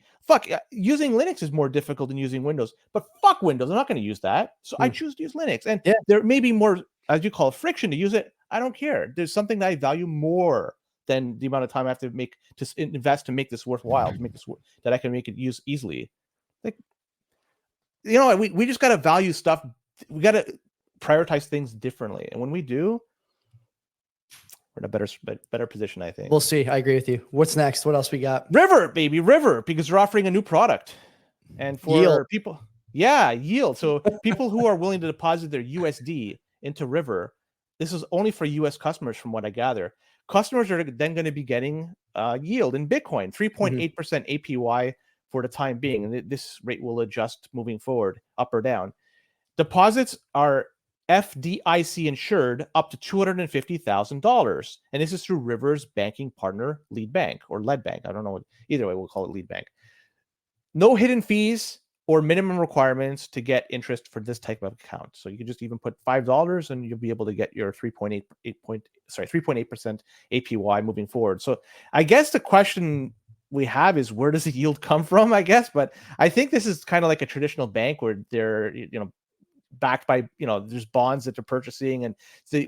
using Linux is more difficult than using Windows, but fuck Windows. I'm not going to use that. So I choose to use Linux. And there may be more, as you call it, friction to use it. I don't care. There's something that I value more than the amount of time I have to invest to make this worthwhile, that I can make it use easily. Like, we just got to value stuff. We got to prioritize things differently. And when we do, we're in a better position, I think. We'll see. I agree with you. What's next? What else we got? River, baby, River, because they're offering a new product. And for yield. People, yield. So people who are willing to deposit their USD into River, this is only for US customers from what I gather. Customers are then going to be getting yield in Bitcoin, 3.8% APY for the time being. And this rate will adjust moving forward, up or down. Deposits are FDIC insured up to $250,000. And this is through River's banking partner, Lead Bank or Lead Bank. I don't know. Either way, we'll call it Lead Bank. No hidden fees or minimum requirements to get interest for this type of account. So you can just even put $5 and you'll be able to get your 3.8% APY moving forward. So I guess the question we have is, where does the yield come from, I guess? But I think this is kind of like a traditional bank where they're, backed by, there's bonds that they're purchasing, and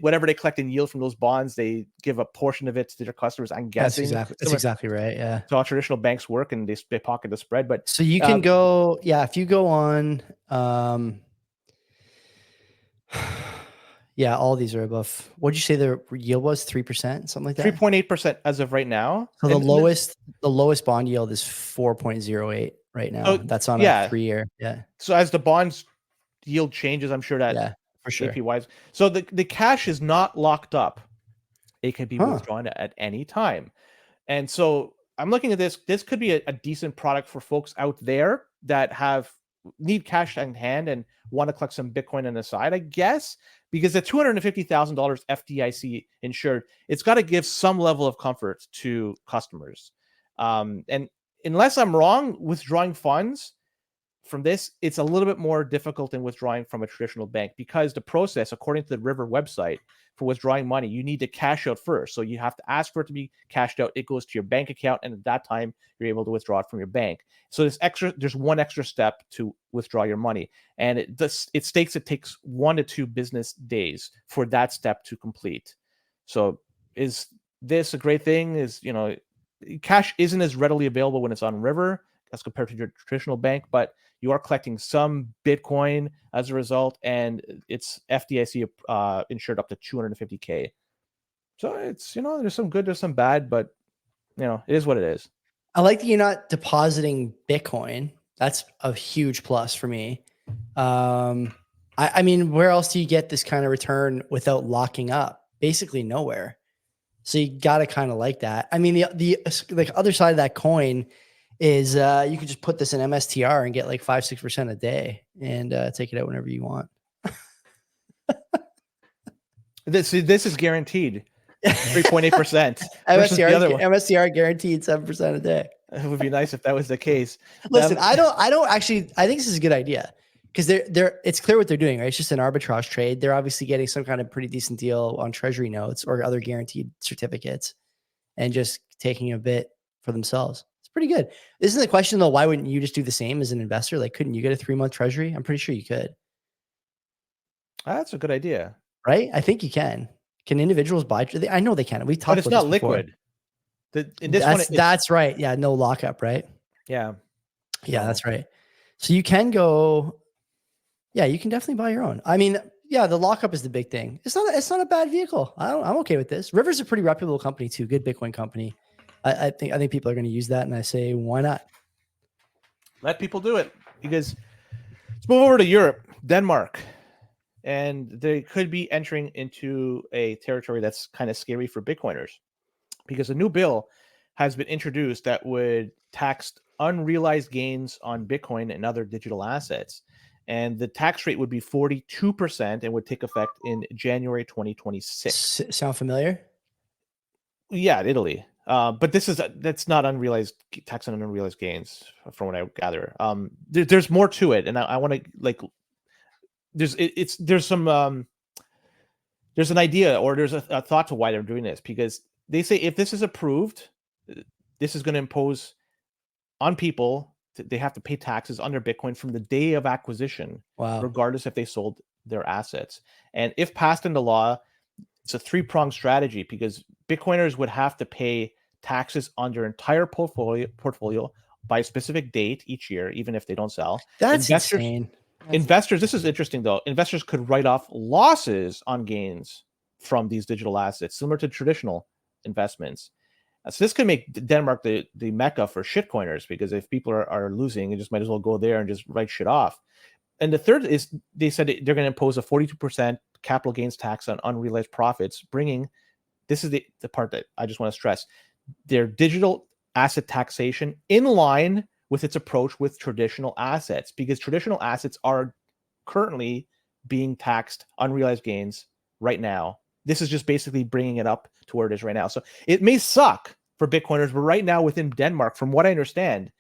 whatever they collect in yield from those bonds, they give a portion of it to their customers. I'm guessing that's exactly right. Yeah. So how traditional banks work, and they pocket the spread. But so you can go, if you go on, all these are above. What'd you say the yield was? 3%, something like that. 3.8% as of right now. So the lowest bond yield is 4.08 right now. That's on a 3-year. Yeah. So as the bonds yield changes, I'm sure that for sure. APYs. So the cash is not locked up. It can be withdrawn at any time. And so I'm looking at this. This could be a decent product for folks out there that need cash in hand and want to collect some Bitcoin on the side, I guess, because the $250,000 FDIC insured, it's got to give some level of comfort to customers. And unless I'm wrong, withdrawing funds from this, it's a little bit more difficult than withdrawing from a traditional bank, because the process, according to the River website, for withdrawing money, you need to cash out first. So you have to ask for it to be cashed out. It goes to your bank account, and at that time, you're able to withdraw it from your bank. So there's one extra step to withdraw your money, and it states it takes 1 to 2 business days for that step to complete. So is this a great thing? Cash isn't as readily available when it's on River as compared to your traditional bank, but you are collecting some Bitcoin as a result, and it's FDIC insured up to $250K. So it's, there's some good, there's some bad, but it is what it is. I like that you're not depositing Bitcoin. That's a huge plus for me. I mean, where else do you get this kind of return without locking up? Basically nowhere. So you got to kind of like that. I mean, the other side of that coin is you could just put this in MSTR and get like 5-6% a day and take it out whenever you want. This is guaranteed 3.8%. MSTR guaranteed 7% a day. It would be nice if that was the case. Listen, I think this is a good idea, because it's clear what they're doing, right? It's just an arbitrage trade. They're obviously getting some kind of pretty decent deal on treasury notes or other guaranteed certificates and just taking a bit for themselves. Pretty good. Isn't the question though, why wouldn't you just do the same as an investor? Like, couldn't you get a 3-month treasury? I'm pretty sure you could. That's a good idea, right? I think you can. Can individuals buy? I know they can. We talked. But it's not liquid. That's right. Yeah, no lockup, right? Yeah, that's right. So you can go. Yeah, you can definitely buy your own. I mean, yeah, the lockup is the big thing. It's not a bad vehicle. I'm okay with this. River's a pretty reputable company too. Good Bitcoin company. I think people are going to use that, and I say, why not? Let people do it. Because let's move over to Europe, Denmark, and they could be entering into a territory that's kind of scary for Bitcoiners, because a new bill has been introduced that would tax unrealized gains on Bitcoin and other digital assets, and the tax rate would be 42% and would take effect in January 2026. Sound familiar? Yeah, Italy. But that's not unrealized tax on unrealized gains, from what I gather. There's more to it, and I want to there's an idea, or there's a thought to why they're doing this, because they say if this is approved, this is going to impose on people, they have to pay taxes on their Bitcoin from the day of acquisition, regardless if they sold their assets. And if passed into law, it's a 3-pronged strategy, because Bitcoiners would have to pay taxes on their entire portfolio by a specific date each year, even if they don't sell. That's insane. Investors, this is interesting though. Investors could write off losses on gains from these digital assets, similar to traditional investments. So this could make Denmark the mecca for shitcoiners, because if people are losing, you just might as well go there and just write shit off. And the third is, they said they're going to impose a 42% capital gains tax on unrealized profits, bringing, this is the part that I just want to stress, their digital asset taxation in line with its approach with traditional assets, because traditional assets are currently being taxed unrealized gains right now. This is just basically bringing it up to where it is right now. So it may suck for Bitcoiners, but right now within Denmark, from what I understand,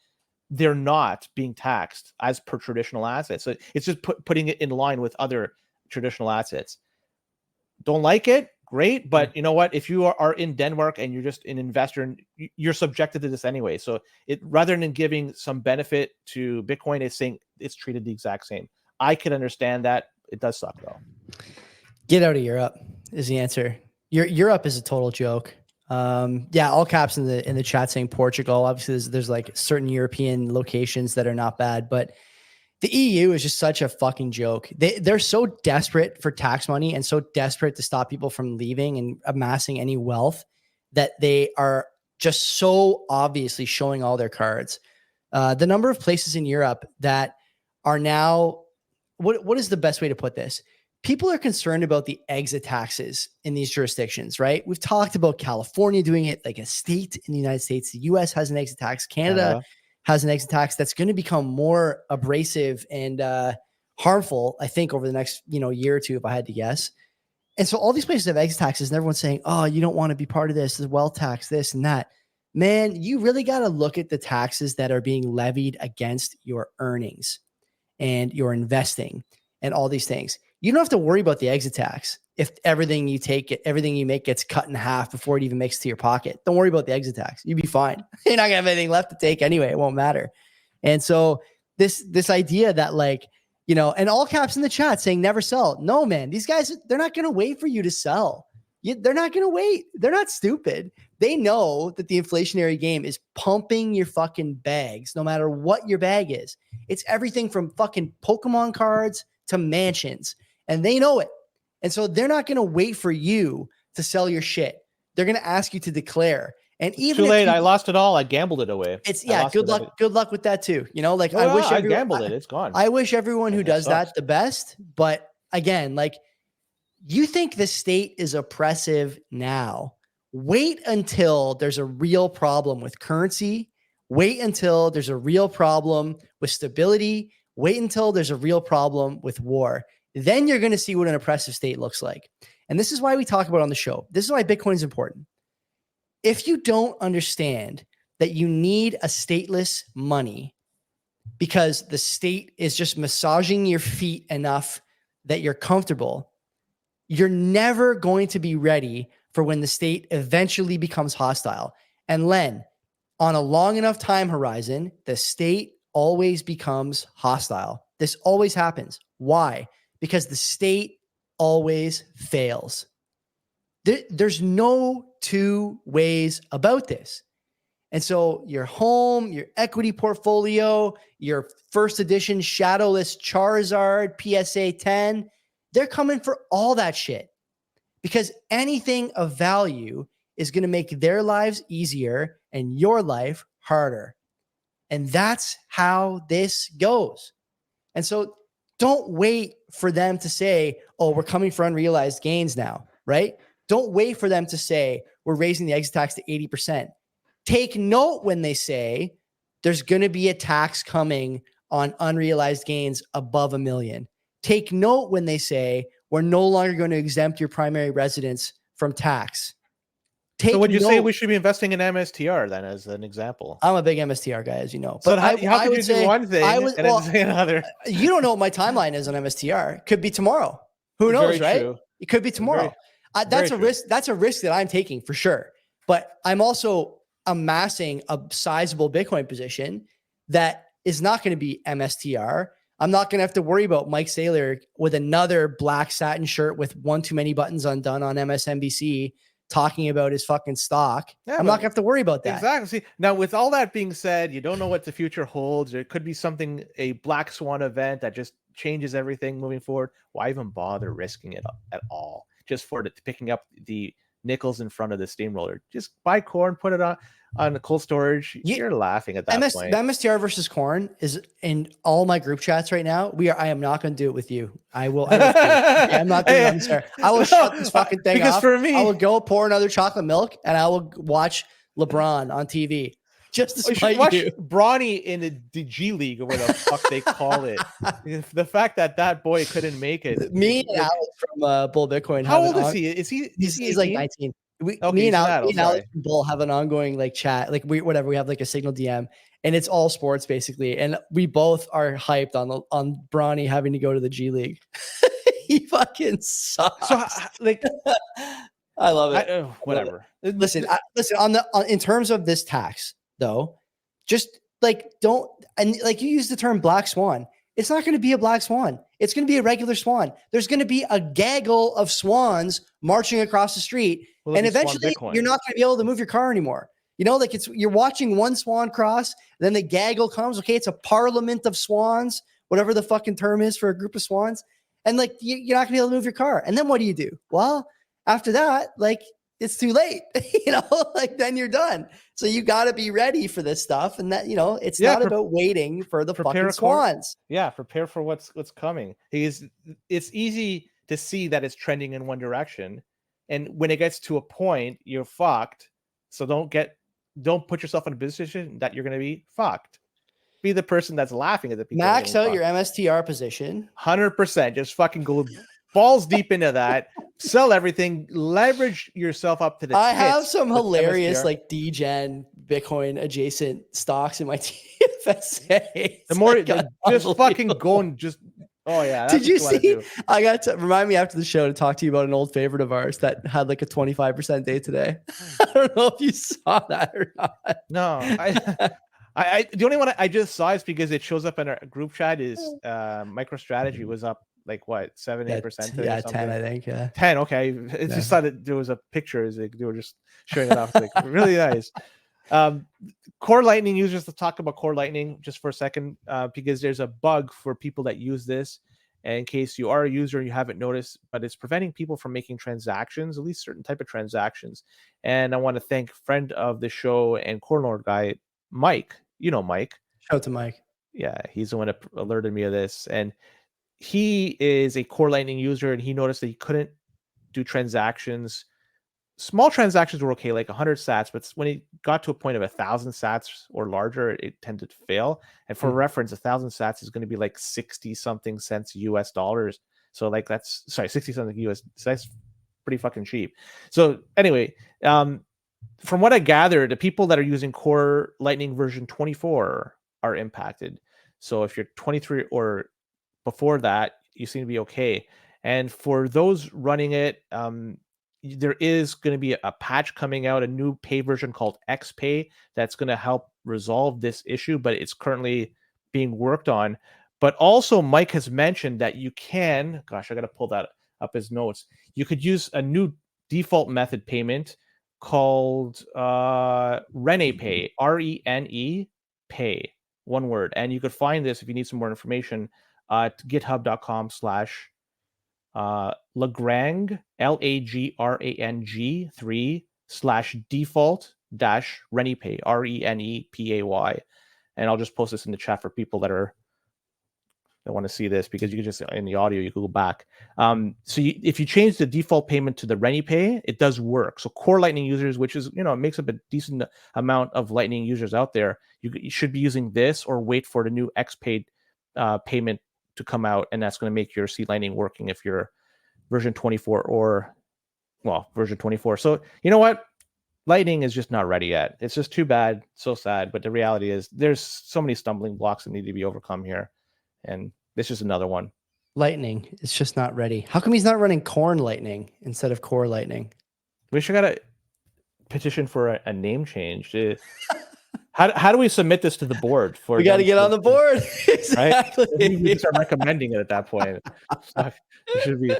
they're not being taxed as per traditional assets. So it's just putting it in line with other traditional assets. Don't like it? Great. But you know what? If you are in Denmark and you're just an investor, and you're subjected to this anyway. So it, rather than giving some benefit to Bitcoin, it's saying it's treated the exact same. I can understand that. It does suck though. Get out of Europe is the answer. Europe is a total joke. Yeah, all caps in the chat saying Portugal. Obviously, there's like certain European locations that are not bad, but the EU is just such a fucking joke. They're so desperate for tax money and so desperate to stop people from leaving and amassing any wealth that they are just so obviously showing all their cards. The number of places in Europe that are now, what is the best way to put this? people are concerned about the exit taxes in these jurisdictions, right? We've talked about California doing it like a state in the United States. The US has an exit tax. Canada has an exit tax that's going to become more abrasive and harmful, I think, over the next year or two, if I had to guess. And so all these places have exit taxes, and everyone's saying, oh, you don't want to be part of this, the wealth tax, this and that. Man, you really got to look at the taxes that are being levied against your earnings and your investing and all these things. You don't have to worry about the exit tax if everything you make gets cut in half before it even makes it to your pocket. Don't worry about the exit tax. You'll be fine. You're not gonna have anything left to take anyway. It won't matter. And so this idea that and all caps in the chat saying never sell. No, man, these guys, they're not gonna wait for you to sell. They're not gonna wait. They're not stupid. They know that the inflationary game is pumping your fucking bags, no matter what your bag is. It's everything from fucking Pokemon cards to mansions. And they know it. And so they're not going to wait for you to sell your shit. They're going to ask you to declare. And even too late, I lost it all. I gambled it away. It's good luck. Good luck with that too. I gambled it. It's gone. I wish everyone who does that the best. But again, you think the state is oppressive now. Wait until there's a real problem with currency. Wait until there's a real problem with stability. Wait until there's a real problem with war. Then you're going to see what an oppressive state looks like. And this is why we talk about it on the show. This is why Bitcoin is important. If you don't understand that you need a stateless money because the state is just massaging your feet enough that you're comfortable, you're never going to be ready for when the state eventually becomes hostile. And Len, on a long enough time horizon, the state always becomes hostile. This always happens. Why? Because the state always fails. There's no two ways about this. And so your home, your equity portfolio, your first edition Shadowless Charizard, PSA 10, they're coming for all that shit. Because anything of value is going to make their lives easier and your life harder. And that's how this goes. And so don't wait for them to say, oh, we're coming for unrealized gains now, right? Don't wait for them to say, we're raising the exit tax to 80%. Take note when they say there's going to be a tax coming on unrealized gains above $1 million. Take note when they say we're no longer going to exempt your primary residence from tax. So would you say we should be investing in MSTR then, as an example? I'm a big MSTR guy, as you know. But how could you do one thing and then say another? You don't know what my timeline is on MSTR. Could be tomorrow. Who knows, right? True. It could be tomorrow. That's a risk. That's a risk that I'm taking for sure. But I'm also amassing a sizable Bitcoin position that is not going to be MSTR. I'm not going to have to worry about Mike Saylor with another black satin shirt with one too many buttons undone on MSNBC talking about his fucking stock. I'm not gonna have to worry about that. Exactly. See, now with all that being said, you don't know what the future holds. There could be a black swan event that just changes everything moving forward. Why even bother risking it at all? Just for picking up the nickels in front of the steamroller. Just buy corn, put it on the cold storage. You're laughing at that point. MSTR versus corn is in all my group chats right now. I am not going to do it with you. I'm not doing MSTR. I will shut this fucking thing off. For me, I will go pour another chocolate milk and I will watch LeBron on TV. Just to spite you. Bronny in the G League or whatever the fuck they call it. The fact that boy couldn't make it. Me and Alex from Bull Bitcoin. How old is he? He's like 19. Me and Alex from Bull have an ongoing chat. We have a signal DM, and it's all sports basically. And we both are hyped on Bronny having to go to the G League. He fucking sucks. So I love it. Whatever. Listen. In terms of this tax, though, just don't you use the term black swan. It's not going to be a black swan. It's going to be a regular swan. There's going to be a gaggle of swans marching across the street, and eventually you're not going to be able to move your car anymore. You're watching one swan cross, then the gaggle comes. Okay, it's a parliament of swans, whatever the fucking term is for a group of swans, and you're not going to be able to move your car. And then what do you do? Well, after that, it's too late, then you're done. So you got to be ready for this stuff. And that, it's not about waiting for the fucking swans. Prepare for what's coming. It's easy to see that it's trending in one direction. And when it gets to a point, you're fucked. So don't put yourself in a position that you're going to be fucked. Be the person that's laughing at the people. Max out your MSTR position. 100%. Just fucking go balls deep into that. Sell everything. Leverage yourself up to the I have tits some with hilarious MSTR. like DGen Bitcoin adjacent stocks in my TFSA. The more just fucking go and just oh yeah. Did you see? I got to remind me after the show to talk to you about an old favorite of ours that had like a 25% day today. I don't know if you saw that or not. No, I the only one I just saw is because it shows up in our group chat is MicroStrategy was up like what 7-8% today. Yeah, 10 I think. Yeah, 10. Okay, it's just thought that there was a picture. Is like they were just showing it off. Like really nice. Core Lightning users. Let's talk about Core Lightning just for a second because there's a bug for people that use this. And in case you are a user and you haven't noticed, but it's preventing people from making transactions, at least certain type of transactions. And I want to thank friend of the show and Core Lord guy, Mike. You know Mike. Shout out to Mike. Yeah, he's the one that alerted me of this. And he is a Core Lightning user, and he noticed that he couldn't do transactions. Small transactions were okay, like 100 sats, but when he got to a point of 1,000 sats or larger, it tended to fail. And for reference, 1,000 sats is going to be like 60 something cents US dollars. So like 60 something US. So that's pretty fucking cheap. So anyway, from what I gathered, the people that are using Core Lightning version 24 are impacted. So if you're 23 or before that, you seem to be okay. And for those running it, there is going to be a patch coming out, a new pay version called XPay that's going to help resolve this issue, but it's currently being worked on. But also, Mike has mentioned that you can, gosh, I got to pull that up his notes. You could use a new default method payment called RenePay, RENE Pay, one word. And you could find this if you need some more information at github.com/Lagrang, LAGRANG 3/default-RenePay, RENEPAY. And I'll just post this in the chat for people that want to see this, because you can just in the audio you can go back. If you change the default payment to the RenePay, it does work. So Core Lightning users, which is it makes up a decent amount of Lightning users out there, you should be using this or wait for the new XPay payment to come out, and that's going to make your C Lightning working if you're version 24 or version 24. So you know what? Lightning is just not ready yet. It's just too bad, so sad. But the reality is there's so many stumbling blocks that need to be overcome here. And this is another one. Lightning, it's just not ready. How come he's not running Corn Lightning instead of Core Lightning? We should got a petition for a name change. How do we submit this to the board? We got to get on the board. Exactly. Right? We start recommending it at that point. It should be.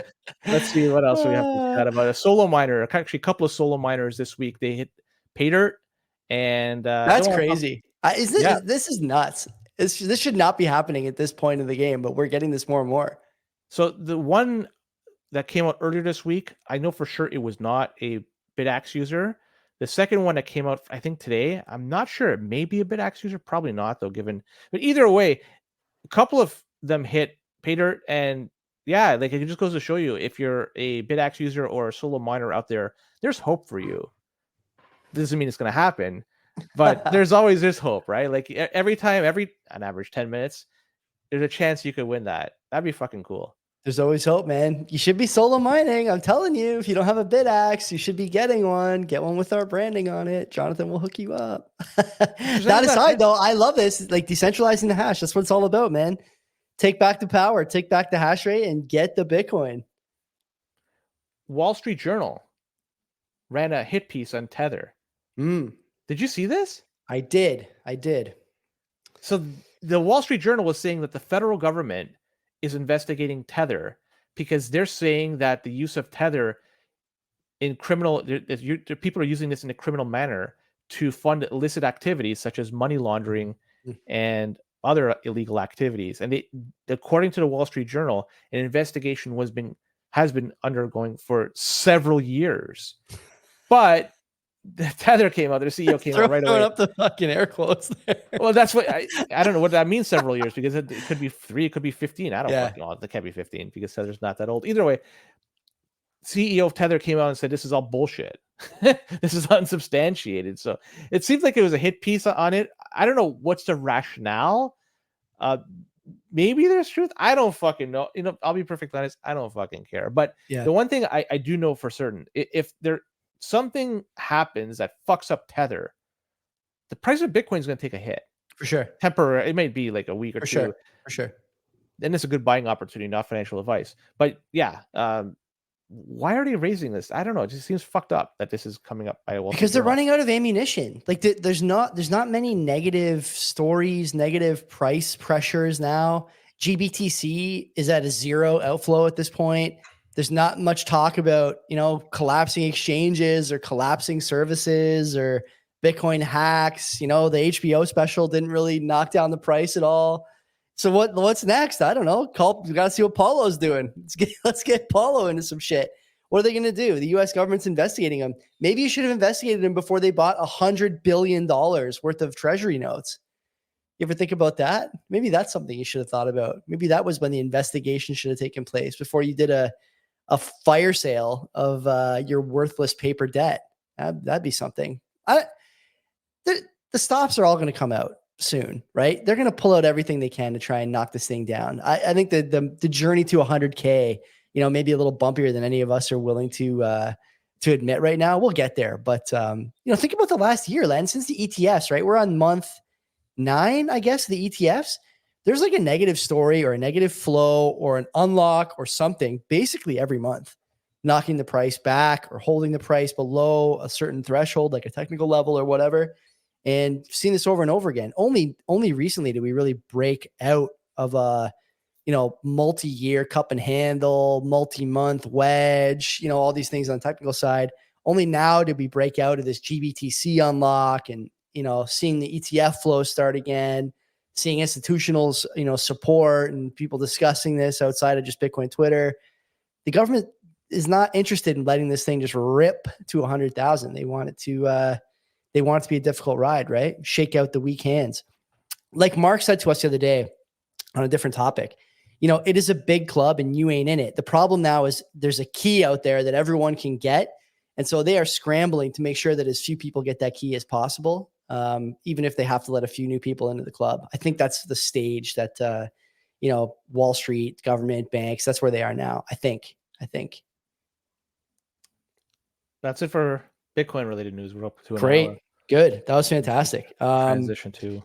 Let's see what else we have to chat about. A solo miner, actually, a couple of solo miners this week. They hit pay dirt, and that's crazy. This is nuts. This should not be happening at this point in the game, but we're getting this more and more. So the one that came out earlier this week, I know for sure it was not a BitAxe user. The second one that came out, I think today, I'm not sure. It may be a BitAxe user, probably not though. But either way, a couple of them hit pay dirt, and yeah, like it just goes to show you, if you're a BitAxe user or a solo miner out there, there's hope for you. Doesn't mean it's going to happen, but there's hope, right? Like every on average 10 minutes, there's a chance you could win that. That'd be fucking cool. There's always hope, man. You should be solo mining. I'm telling you, if you don't have a BitAxe, you should be getting one. Get one with our branding on it. Jonathan will hook you up. That aside, though, I love this. Like decentralizing the hash. That's what it's all about, man. Take back the power, take back the hash rate, and get the Bitcoin. Wall Street Journal ran a hit piece on Tether. Did you see this? I did. So the Wall Street Journal was saying that the federal government is investigating Tether because they're saying that the use of Tether in people are using this in a criminal manner to fund illicit activities such as money laundering and other illegal activities. And according to the Wall Street Journal, an investigation has been undergoing for several years. But Tether came out. Their CEO came out right Throwing away. up the fucking air quotes there. Well, that's what I don't know what that means. Several years, because it could be 3, it could be 15. I don't Yeah. fucking know. It can't be 15 because Tether's not that old. Either way, CEO of Tether came out and said this is all bullshit. This is unsubstantiated. So it seems like it was a hit piece on it. I don't know what's the rationale. Maybe there's truth. I don't fucking know. You know, I'll be perfectly honest. I don't fucking care. But Yeah. the one thing I do know for certain, if there something happens that fucks up Tether, the price of Bitcoin is going to take a hit. For sure. Temporary. It may be like a week or two. For sure. Then it's a good buying opportunity, not financial advice. But yeah, why are they raising this? I don't know. It just seems fucked up that this is coming up by a Wall Street because they're Journal. running out of ammunition. Like there's not many negative stories, negative price pressures now. GBTC is at a zero outflow at this point. There's not much talk about, you know, collapsing exchanges or collapsing services or Bitcoin hacks. You know, the HBO special didn't really knock down the price at all. So what's next? I don't know. We got to see what Paulo's doing. Let's get Paulo into some shit. What are they going to do? The U.S. government's investigating him. Maybe you should have investigated him before they bought $100 billion worth of treasury notes. You ever think about that? Maybe that's something you should have thought about. Maybe that was when the investigation should have taken place, before you did a fire sale of your worthless paper debt. That'd be something. The stops are all going to come out soon, right? They're going to pull out everything they can to try and knock this thing down. I think the journey to 100K, you know, maybe a little bumpier than any of us are willing to admit right now. We'll get there, but you know, think about the last year, Len, since the ETFs, right? We're on month 9, I guess, the ETFs. There's like a negative story or a negative flow or an unlock or something basically every month, knocking the price back or holding the price below a certain threshold, like a technical level or whatever. And seen this over and over again. Only recently did we really break out of a, you know, multi-year cup and handle, multi-month wedge, you know, all these things on the technical side. Only now did we break out of this GBTC unlock and, you know, seeing the ETF flow start again, seeing institutionals, you know, support and people discussing this outside of just Bitcoin Twitter. The government is not interested in letting this thing just rip to 100,000. They want it to be a difficult ride, right? Shake out the weak hands. Like Mark said to us the other day on a different topic, you know, it is a big club and you ain't in it. The problem now is there's a key out there that everyone can get. And so they are scrambling to make sure that as few people get that key as possible, even if they have to let a few new people into the club. I think that's the stage that, you know, Wall Street, government, banks, that's where they are now. I think. That's it for Bitcoin related news. We're up to an great. hour. Good. That was fantastic. Transition to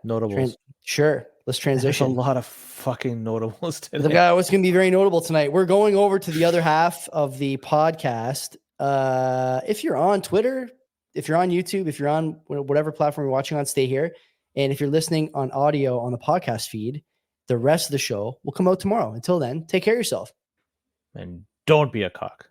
notables. Sure. Let's transition. There's a lot of fucking notables today. What's going to be very notable tonight. We're going over to the other half of the podcast. If you're on Twitter, if you're on YouTube, if you're on whatever platform you're watching on, stay here. And if you're listening on audio on the podcast feed, the rest of the show will come out tomorrow. Until then, take care of yourself. And don't be a cock.